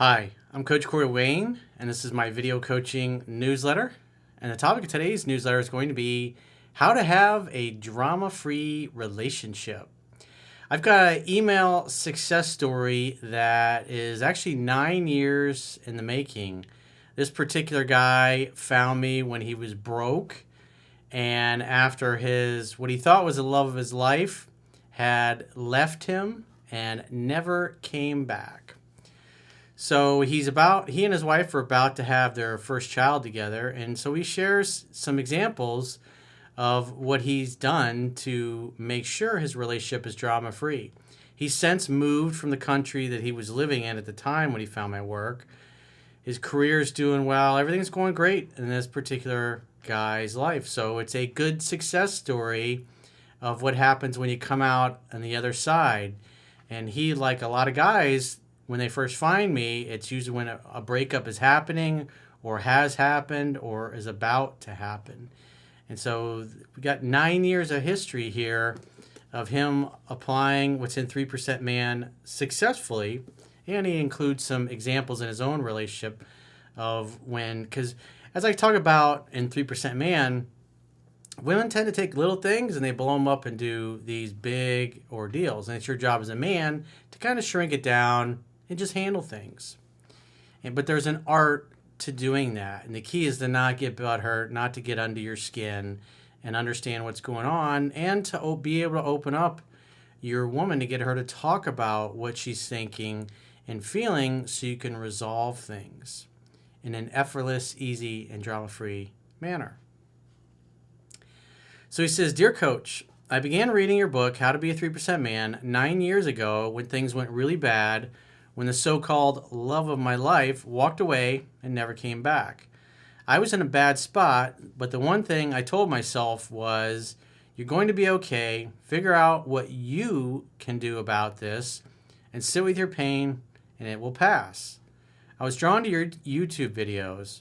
Hi, I'm Coach Corey Wayne, and this is my video coaching newsletter. And the topic of today's newsletter is going to be how to have a drama-free relationship. I've got an email success story that is actually 9 years in the making. This particular guy found me when he was broke, and after what he thought was the love of his life had left him and never came back. So he and his wife are about to have their first child together, and so he shares some examples of what he's done to make sure his relationship is drama free. He's since moved from the country that he was living in at the time when he found my work. His career's doing well, everything's going great in this particular guy's life. So it's a good success story of what happens when you come out on the other side. And he, like a lot of guys, when they first find me, it's usually when a breakup is happening or has happened or is about to happen. And so we got 9 years of history here of him applying what's in 3% Man successfully. And he includes some examples in his own relationship of because as I talk about in 3% Man, women tend to take little things and they blow them up and do these big ordeals. And it's your job as a man to kind of shrink it down and just handle things. But there's an art to doing that. And the key is to not get butthurt, not to get under your skin and understand what's going on, and to be able to open up your woman to get her to talk about what she's thinking and feeling so you can resolve things in an effortless, easy, and drama-free manner. So he says, "Dear Coach, I began reading your book, How to Be a 3% Man, 9 years ago when things went really bad, when the so-called love of my life walked away and never came back. I was in a bad spot, but the one thing I told myself was, you're going to be okay, figure out what you can do about this, and sit with your pain, and it will pass. I was drawn to your YouTube videos,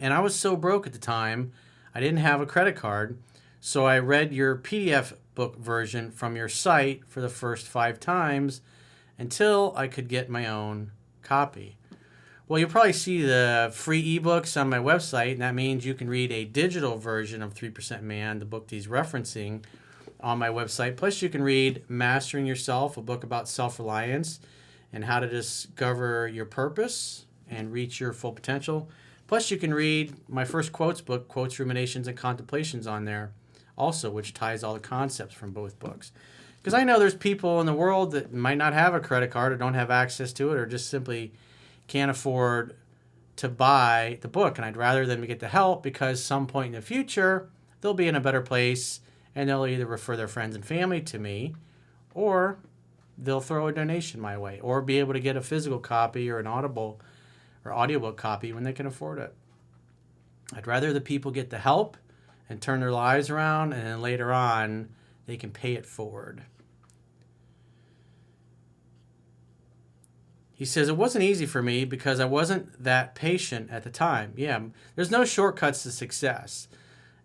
and I was so broke at the time, I didn't have a credit card, so I read your PDF book version from your site for the first 5 times until I could get my own copy." Well, you'll probably see the free ebooks on my website, and that means you can read a digital version of 3% Man, the book he's referencing, on my website. Plus, you can read Mastering Yourself, a book about self-reliance and how to discover your purpose and reach your full potential. Plus, you can read my first quotes book, Quotes, Ruminations, and Contemplations, on there also, which ties all the concepts from both books. Because I know there's people in the world that might not have a credit card or don't have access to it or just simply can't afford to buy the book. And I'd rather them get the help because some point in the future, they'll be in a better place and they'll either refer their friends and family to me or they'll throw a donation my way or be able to get a physical copy or an Audible or audiobook copy when they can afford it. I'd rather the people get the help and turn their lives around, and then later on they can pay it forward. He says, "It wasn't easy for me because I wasn't that patient at the time." Yeah, there's no shortcuts to success.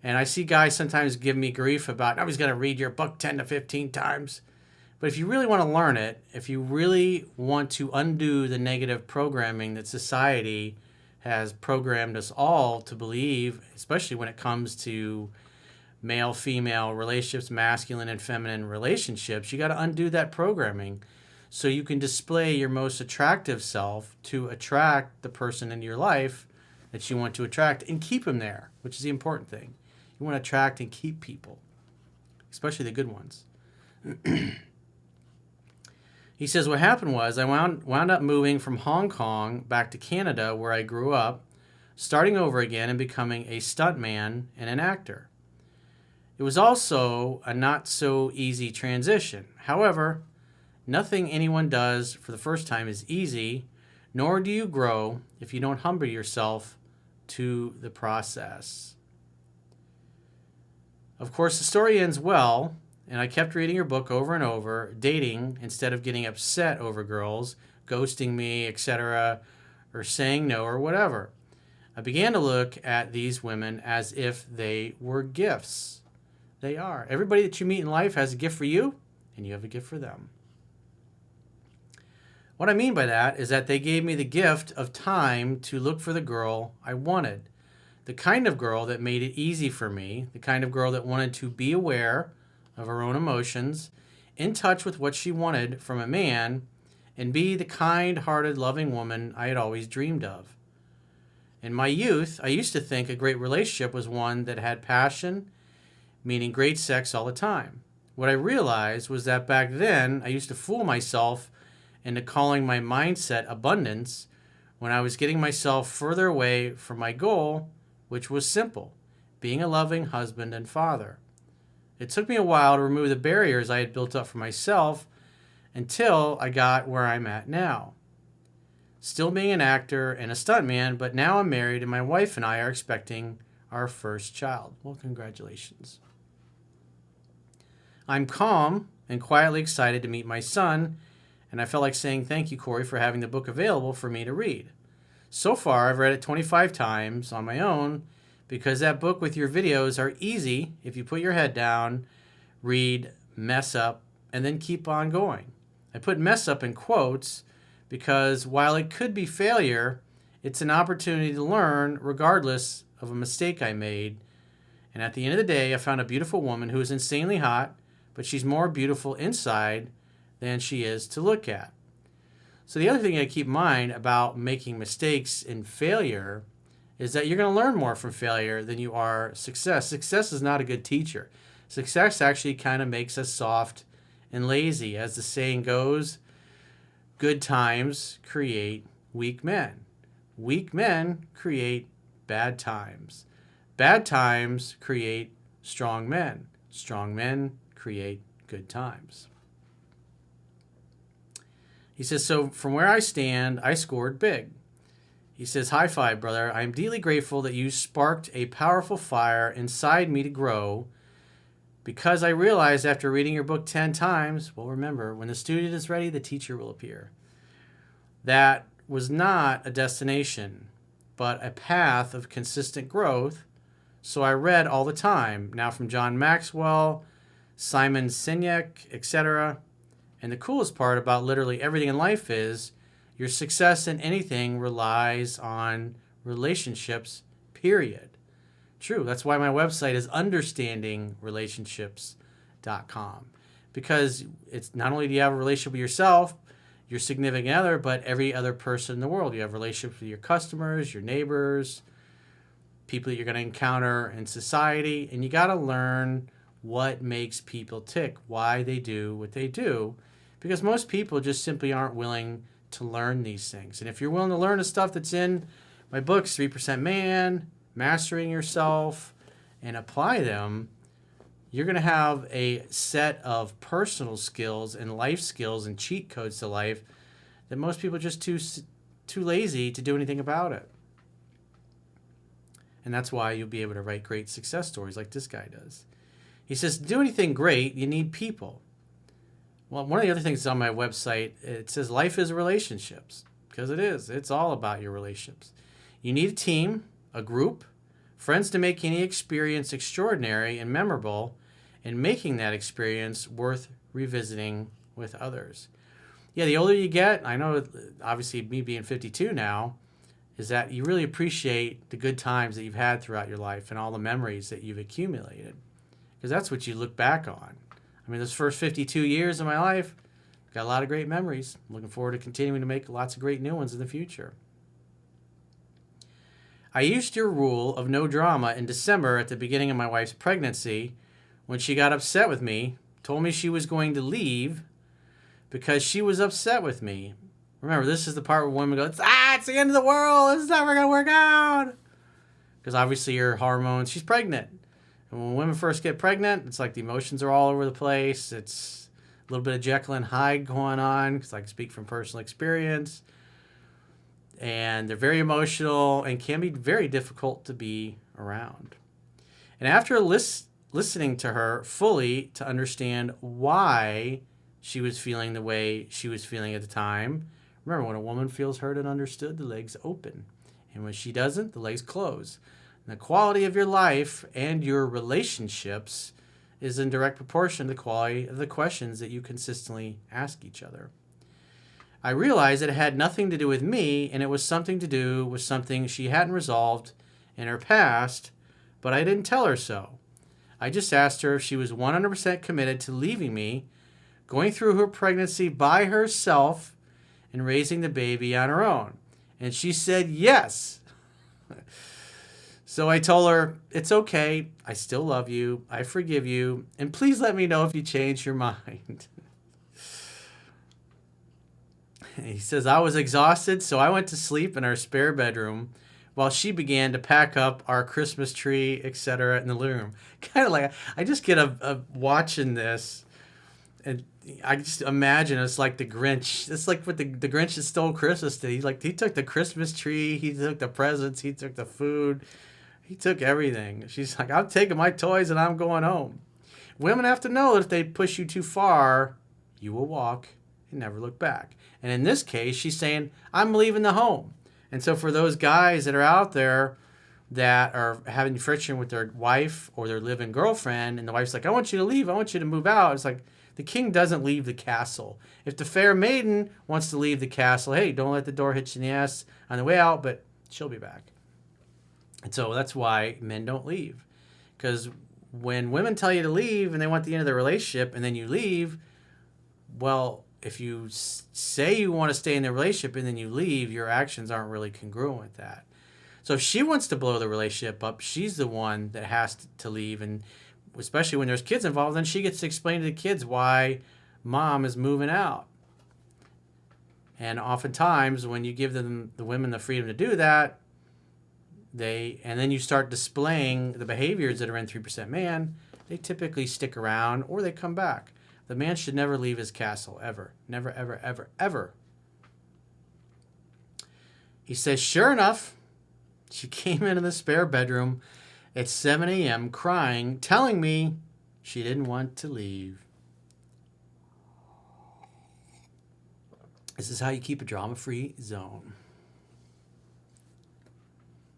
And I see guys sometimes give me grief about, "Oh, he's going to read your book 10 to 15 times. But if you really want to learn it, if you really want to undo the negative programming that society has programmed us all to believe, especially when it comes to male-female relationships, masculine and feminine relationships, you got to undo that programming so you can display your most attractive self to attract the person in your life that you want to attract and keep them there, which is the important thing. You want to attract and keep people, especially the good ones." He says, "What happened was I wound up moving from Hong Kong back to Canada where I grew up, starting over again and becoming a stuntman and an actor. It was also a not so easy transition. However, nothing anyone does for the first time is easy, nor do you grow if you don't humble yourself to the process." Of course, the story ends well, and I kept reading your book over and over, dating instead of getting upset over girls, ghosting me, etc., or saying no or whatever. I began to look at these women as if they were gifts. They are. Everybody that you meet in life has a gift for you, and you have a gift for them. What I mean by that is that they gave me the gift of time to look for the girl I wanted. The kind of girl that made it easy for me, the kind of girl that wanted to be aware of her own emotions, in touch with what she wanted from a man, and be the kind-hearted, loving woman I had always dreamed of. In my youth, I used to think a great relationship was one that had passion, meaning great sex all the time. What I realized was that back then, I used to fool myself into calling my mindset abundance when I was getting myself further away from my goal, which was simple: being a loving husband and father. It took me a while to remove the barriers I had built up for myself until I got where I'm at now. Still being an actor and a stuntman, but now I'm married and my wife and I are expecting our first child. Well, congratulations. I'm calm and quietly excited to meet my son, and I felt like saying thank you, Corey, for having the book available for me to read. So far, I've read it 25 times on my own because that book with your videos are easy if you put your head down, read, mess up, and then keep on going. I put mess up in quotes because while it could be failure, it's an opportunity to learn regardless of a mistake I made. And at the end of the day, I found a beautiful woman who is insanely hot, but she's more beautiful inside than she is to look at. So the other thing I keep in mind about making mistakes and failure is that you're going to learn more from failure than you are success. Success is not a good teacher. Success actually kind of makes us soft and lazy. As the saying goes, good times create weak men. Weak men create bad times. Bad times create strong men. Strong men create good times. He says, so from where I stand, I scored big. He says, high five, brother. I am deeply grateful that you sparked a powerful fire inside me to grow, because I realized after reading your book 10 times, well, remember, when the student is ready, the teacher will appear. That was not a destination, but a path of consistent growth. So I read all the time, now from John Maxwell, Simon Sinek, etc. And the coolest part about literally everything in life is your success in anything relies on relationships, period. True. That's why my website is understandingrelationships.com. Because it's not only do you have a relationship with yourself, your significant other, but every other person in the world. You have relationships with your customers, your neighbors, people that you're going to encounter in society. And you got to learn what makes people tick, why they do what they do. Because most people just simply aren't willing to learn these things. And if you're willing to learn the stuff that's in my books, 3% Man, Mastering Yourself, and apply them, you're going to have a set of personal skills and life skills and cheat codes to life that most people are just too lazy to do anything about it. And that's why you'll be able to write great success stories like this guy does. He says, to do anything great, you need people. Well, one of the other things on my website, it says life is relationships, because it is. It's all about your relationships. You need a team, a group, friends to make any experience extraordinary and memorable, and making that experience worth revisiting with others. Yeah, the older you get, I know, obviously me being 52 now, is that you really appreciate the good times that you've had throughout your life and all the memories that you've accumulated, because that's what you look back on. I mean, those first 52 years of my life, got a lot of great memories. I'm looking forward to continuing to make lots of great new ones in the future. I used your rule of no drama in December at the beginning of my wife's pregnancy when she got upset with me, told me she was going to leave because she was upset with me. Remember, this is the part where women go, it's the end of the world. This is never going to work out. Because obviously her hormones, she's pregnant. And when women first get pregnant, it's like the emotions are all over the place. It's a little bit of Jekyll and Hyde going on, because I can speak from personal experience. And they're very emotional and can be very difficult to be around. And after listening to her fully to understand why she was feeling the way she was feeling at the time, remember, when a woman feels heard and understood, the legs open. And when she doesn't, the legs close. And the quality of your life and your relationships is in direct proportion to the quality of the questions that you consistently ask each other. I realized that it had nothing to do with me, and it was something to do with something she hadn't resolved in her past, but I didn't tell her so. I just asked her if she was 100% committed to leaving me, going through her pregnancy by herself, and raising the baby on her own. And she said yes. So I told her, it's okay. I still love you. I forgive you. And please let me know if you change your mind. He says, I was exhausted, so I went to sleep in our spare bedroom while she began to pack up our Christmas tree, etc., in the living room. Kind of like, I just get a watching this, and I just imagine it's like the Grinch. It's like what the Grinch that stole Christmas did. He took the Christmas tree, he took the presents, he took the food, he took everything. She's like, I'm taking my toys and I'm going home. Women have to know that if they push you too far, you will walk and never look back. And in this case, she's saying, I'm leaving the home. And so for those guys that are out there that are having friction with their wife or their live-in girlfriend, and the wife's like, I want you to leave, I want you to move out. It's like, the king doesn't leave the castle. If the fair maiden wants to leave the castle, hey, don't let the door hit you in the ass on the way out, but she'll be back. And so that's why men don't leave. Because when women tell you to leave and they want the end of the relationship and then you leave, well, if you say you want to stay in the relationship and then you leave, your actions aren't really congruent with that. So if she wants to blow the relationship up, she's the one that has to leave. And especially when there's kids involved, then she gets to explain to the kids why mom is moving out. And oftentimes when you give them, the women, the freedom to do that, and then you start displaying the behaviors that are in 3% man, they typically stick around or they come back. The man should never leave his castle, ever. Never, ever, ever, ever. He says, sure enough, she came into the spare bedroom at 7 a.m. crying, telling me she didn't want to leave. This is how you keep a drama-free zone.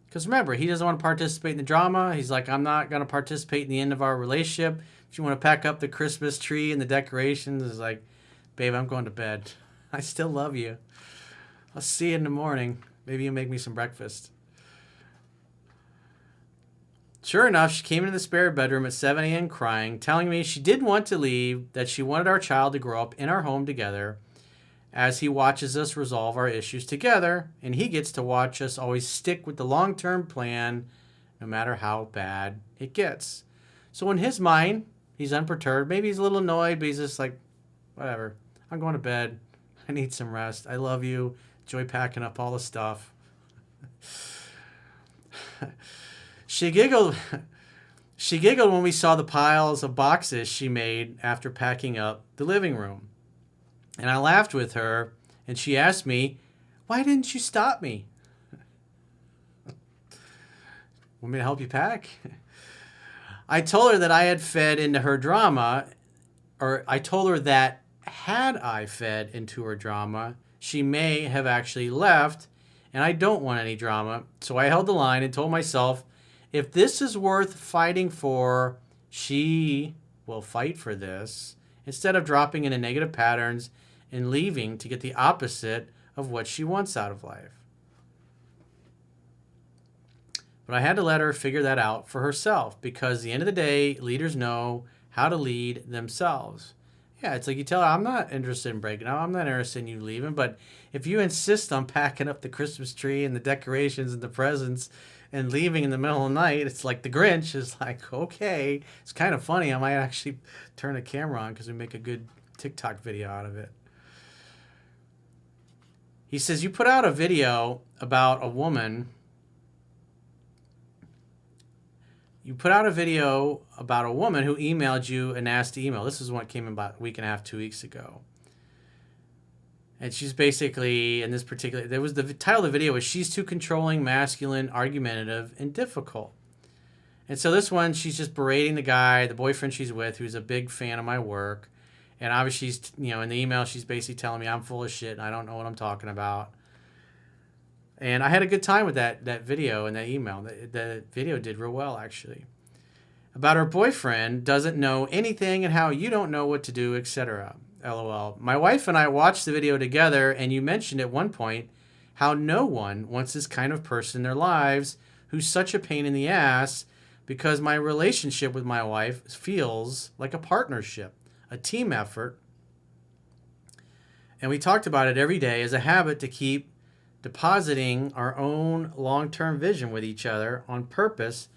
Because remember, he doesn't want to participate in the drama. He's like, I'm not going to participate in the end of our relationship. If you want to pack up the Christmas tree and the decorations, it's like, babe, I'm going to bed. I still love you. I'll see you in the morning. Maybe you'll make me some breakfast. Sure enough, she came into the spare bedroom at 7 a.m. crying, telling me she didn't want to leave, that she wanted our child to grow up in our home together as he watches us resolve our issues together, and he gets to watch us always stick with the long-term plan no matter how bad it gets. So in his mind, he's unperturbed. Maybe he's a little annoyed, but he's just like, whatever. I'm going to bed. I need some rest. I love you. Enjoy packing up all the stuff. She giggled when we saw the piles of boxes she made after packing up the living room. And I laughed with her, and she asked me, why didn't you stop me? Want me to help you pack? I told her that I had fed into her drama, or I told her that had I fed into her drama, she may have actually left, and I don't want any drama. So I held the line and told myself, if this is worth fighting for, she will fight for this, instead of dropping into negative patterns and leaving to get the opposite of what she wants out of life. But I had to let her figure that out for herself, because at the end of the day, leaders know how to lead themselves. Yeah, it's like you tell her, I'm not interested in breaking up. I'm not interested in you leaving. But if you insist on packing up the Christmas tree and the decorations and the presents and leaving in the middle of the night, it's like the Grinch is like, okay, it's kind of funny. I might actually turn a camera on because we make a good TikTok video out of it. He says, you put out a video about a woman. You put out a video about a woman who emailed you a nasty email. This is what came about a week and a half, 2 weeks ago. And she's basically, in this particular, there was the title of the video was, she's too controlling, masculine, argumentative, and difficult. And so this one, she's just berating the guy, the boyfriend she's with, who's a big fan of my work. And obviously, she's, in the email, she's basically telling me I'm full of shit and I don't know what I'm talking about. And I had a good time with that video and that email. The video did real well, actually. About her boyfriend doesn't know anything and how you don't know what to do, etc. LOL. My wife and I watched the video together, and you mentioned at one point how no one wants this kind of person in their lives who's such a pain in the ass, because my relationship with my wife feels like a partnership, a team effort. And we talked about it every day as a habit to keep depositing our own long-term vision with each other on purpose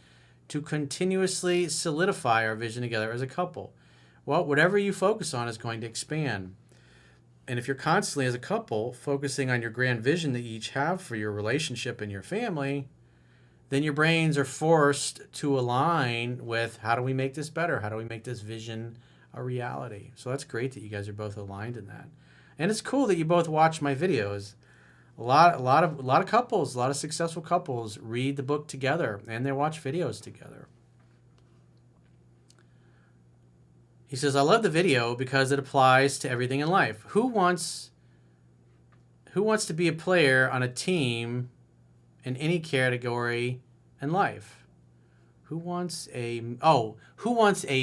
to continuously solidify our vision together as a couple. Well, whatever you focus on is going to expand. And if you're constantly, as a couple, focusing on your grand vision that you each have for your relationship and your family, then your brains are forced to align with, how do we make this better? How do we make this vision a reality? So that's great that you guys are both aligned in that. And it's cool that you both watch my videos. A lot of couples, a lot of successful couples read the book together and they watch videos together. He says, I love the video because it applies to everything in life. Who wants to be a player on a team in any category in life? Who wants a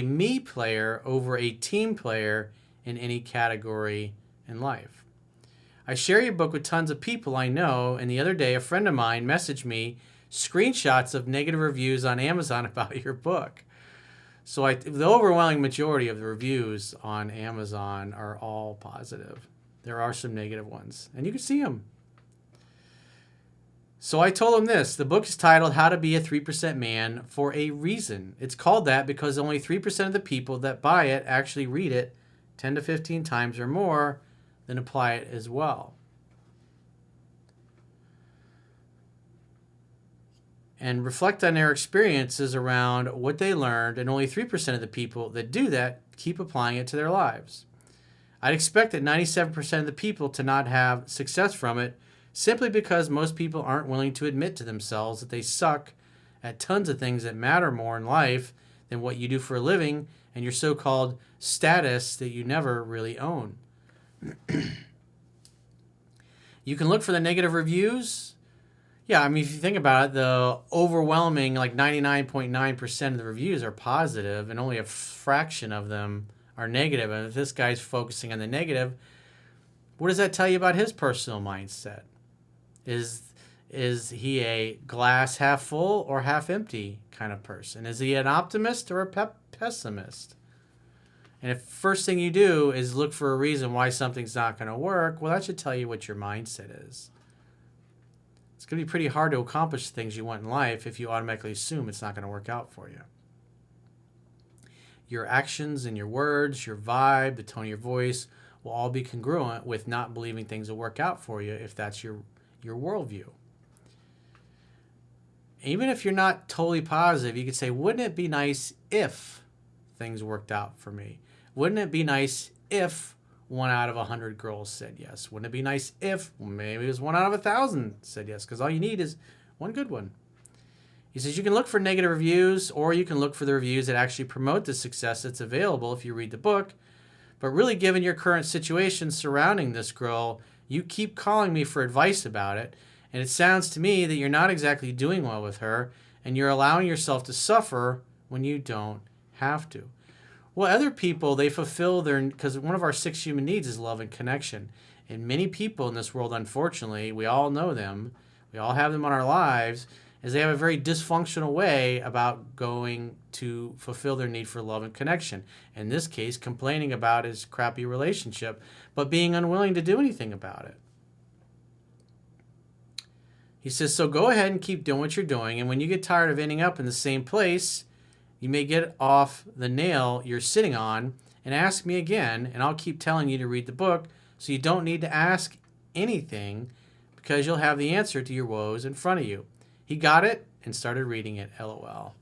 me player over a team player in any category in life? I share your book with tons of people I know, and the other day a friend of mine messaged me screenshots of negative reviews on Amazon about your book. So the overwhelming majority of the reviews on Amazon are all positive. There are some negative ones, and you can see them. So I told him this. The book is titled How to Be a 3% Man for a reason. It's called that because only 3% of the people that buy it actually read it 10 to 15 times or more, then apply it as well. And reflect on their experiences around what they learned, and only 3% of the people that do that keep applying it to their lives. I'd expect that 97% of the people to not have success from it, simply because most people aren't willing to admit to themselves that they suck at tons of things that matter more in life than what you do for a living and your so-called status that you never really own. You can look for the negative reviews. Yeah, I mean, if you think about it, the overwhelming, like 99.9% of the reviews are positive, and only a fraction of them are negative. And if this guy's focusing on the negative, what does that tell you about his personal mindset? Is he a glass half full or half empty kind of person? Is he an optimist or a pessimist? And if first thing you do is look for a reason why something's not going to work, well, that should tell you what your mindset is. It's going to be pretty hard to accomplish the things you want in life if you automatically assume it's not going to work out for you. Your actions and your words, your vibe, the tone of your voice will all be congruent with not believing things will work out for you if that's your worldview. Even if you're not totally positive, you could say, wouldn't it be nice if things worked out for me? Wouldn't it be nice if 1 out of 100 girls said yes? Wouldn't it be nice if maybe it was 1 out of 1,000 said yes? Because all you need is one good one. He says you can look for negative reviews, or you can look for the reviews that actually promote the success that's available if you read the book. But really, given your current situation surrounding this girl, you keep calling me for advice about it, and it sounds to me that you're not exactly doing well with her, and you're allowing yourself to suffer when you don't have to. Well, other people, they fulfill because one of our 6 human needs is love and connection. And many people in this world, unfortunately, we all know them, we all have them in our lives, is they have a very dysfunctional way about going to fulfill their need for love and connection. In this case, complaining about his crappy relationship, but being unwilling to do anything about it. He says, so go ahead and keep doing what you're doing, and when you get tired of ending up in the same place, you may get off the nail you're sitting on and ask me again, and I'll keep telling you to read the book, so you don't need to ask anything, because you'll have the answer to your woes in front of you. He got it and started reading it, LOL.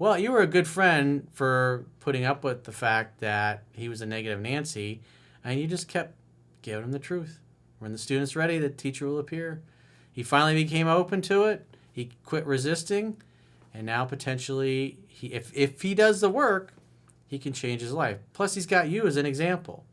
Well, you were a good friend for putting up with the fact that he was a negative Nancy, and you just kept giving him the truth. When the student's ready, the teacher will appear. He finally became open to it. He quit resisting, and now potentially, if he does the work, he can change his life. Plus, he's got you as an example.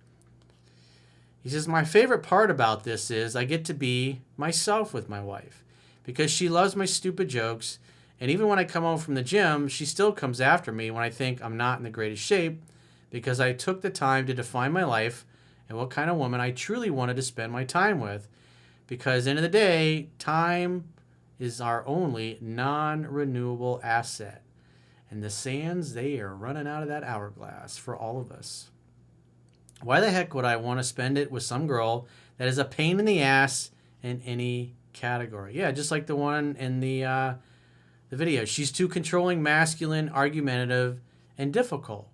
He says, my favorite part about this is I get to be myself with my wife, because she loves my stupid jokes, and even when I come home from the gym, she still comes after me when I think I'm not in the greatest shape, because I took the time to define my life and what kind of woman I truly wanted to spend my time with. Because at the end of the day, time is our only non-renewable asset. And the sands, they are running out of that hourglass for all of us. Why the heck would I want to spend it with some girl that is a pain in the ass in any category? Yeah, just like the one in the video. She's too controlling, masculine, argumentative, and difficult.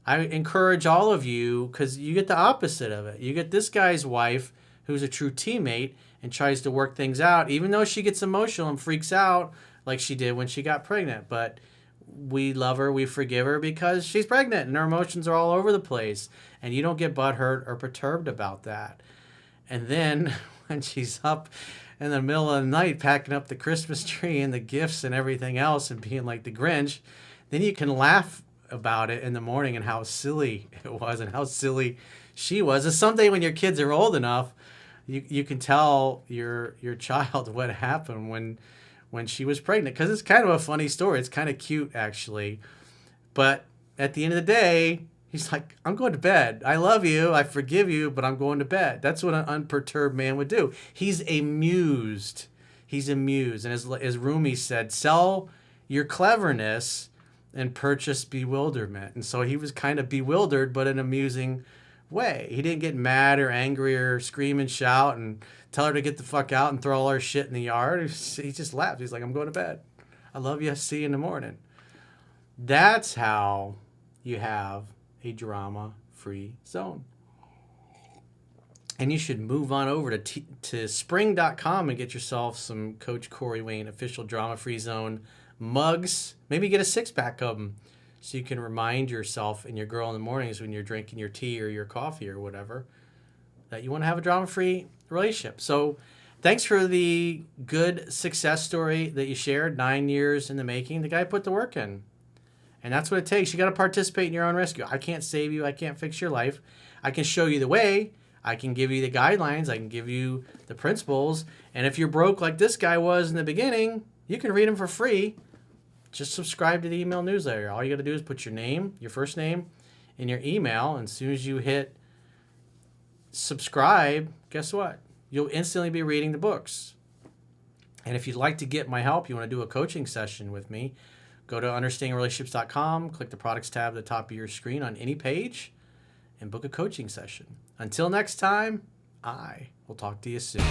I encourage all of you, because you get the opposite of it. You get this guy's wife who's a true teammate and tries to work things out, even though she gets emotional and freaks out like she did when she got pregnant. But we love her, we forgive her because she's pregnant and her emotions are all over the place. And you don't get butthurt or perturbed about that. And then when she's up in the middle of the night packing up the Christmas tree and the gifts and everything else and being like the Grinch, then you can laugh about it in the morning and how silly it was and how silly she was. And someday when your kids are old enough, you can tell your child what happened when she was pregnant, because it's kind of a funny story. It's kind of cute, actually. But at the end of the day, he's like, I'm going to bed. I love you. I forgive you, but I'm going to bed. That's what an unperturbed man would do. He's amused. He's amused. And as Rumi said, sell your cleverness and purchase bewilderment. And so he was kind of bewildered, but in an amusing way. He didn't get mad or angry or scream and shout and tell her to get the fuck out and throw all her shit in the yard. He just laughed. He's like, I'm going to bed. I love you. See you in the morning. That's how you have a drama-free zone. And you should move on over to spring.com and get yourself some Coach Corey Wayne official drama-free zone mugs. Maybe get a 6-pack of them so you can remind yourself and your girl in the mornings when you're drinking your tea or your coffee or whatever that you want to have a drama-free relationship. So thanks for the good success story that you shared, 9 years in the making. The guy put the work in. And that's what it takes. You got to participate in your own rescue. I can't save you. I can't fix your life. I can show you the way. I can give you the guidelines. I can give you the principles. And if you're broke like this guy was in the beginning, you can read them for free. Just subscribe to the email newsletter. All you got to do is put your name, your first name, and your email. And as soon as you hit subscribe, guess what? You'll instantly be reading the books. And if you'd like to get my help, you want to do a coaching session with me, go to understandingrelationships.com, click the products tab at the top of your screen on any page, and book a coaching session. Until next time, I will talk to you soon.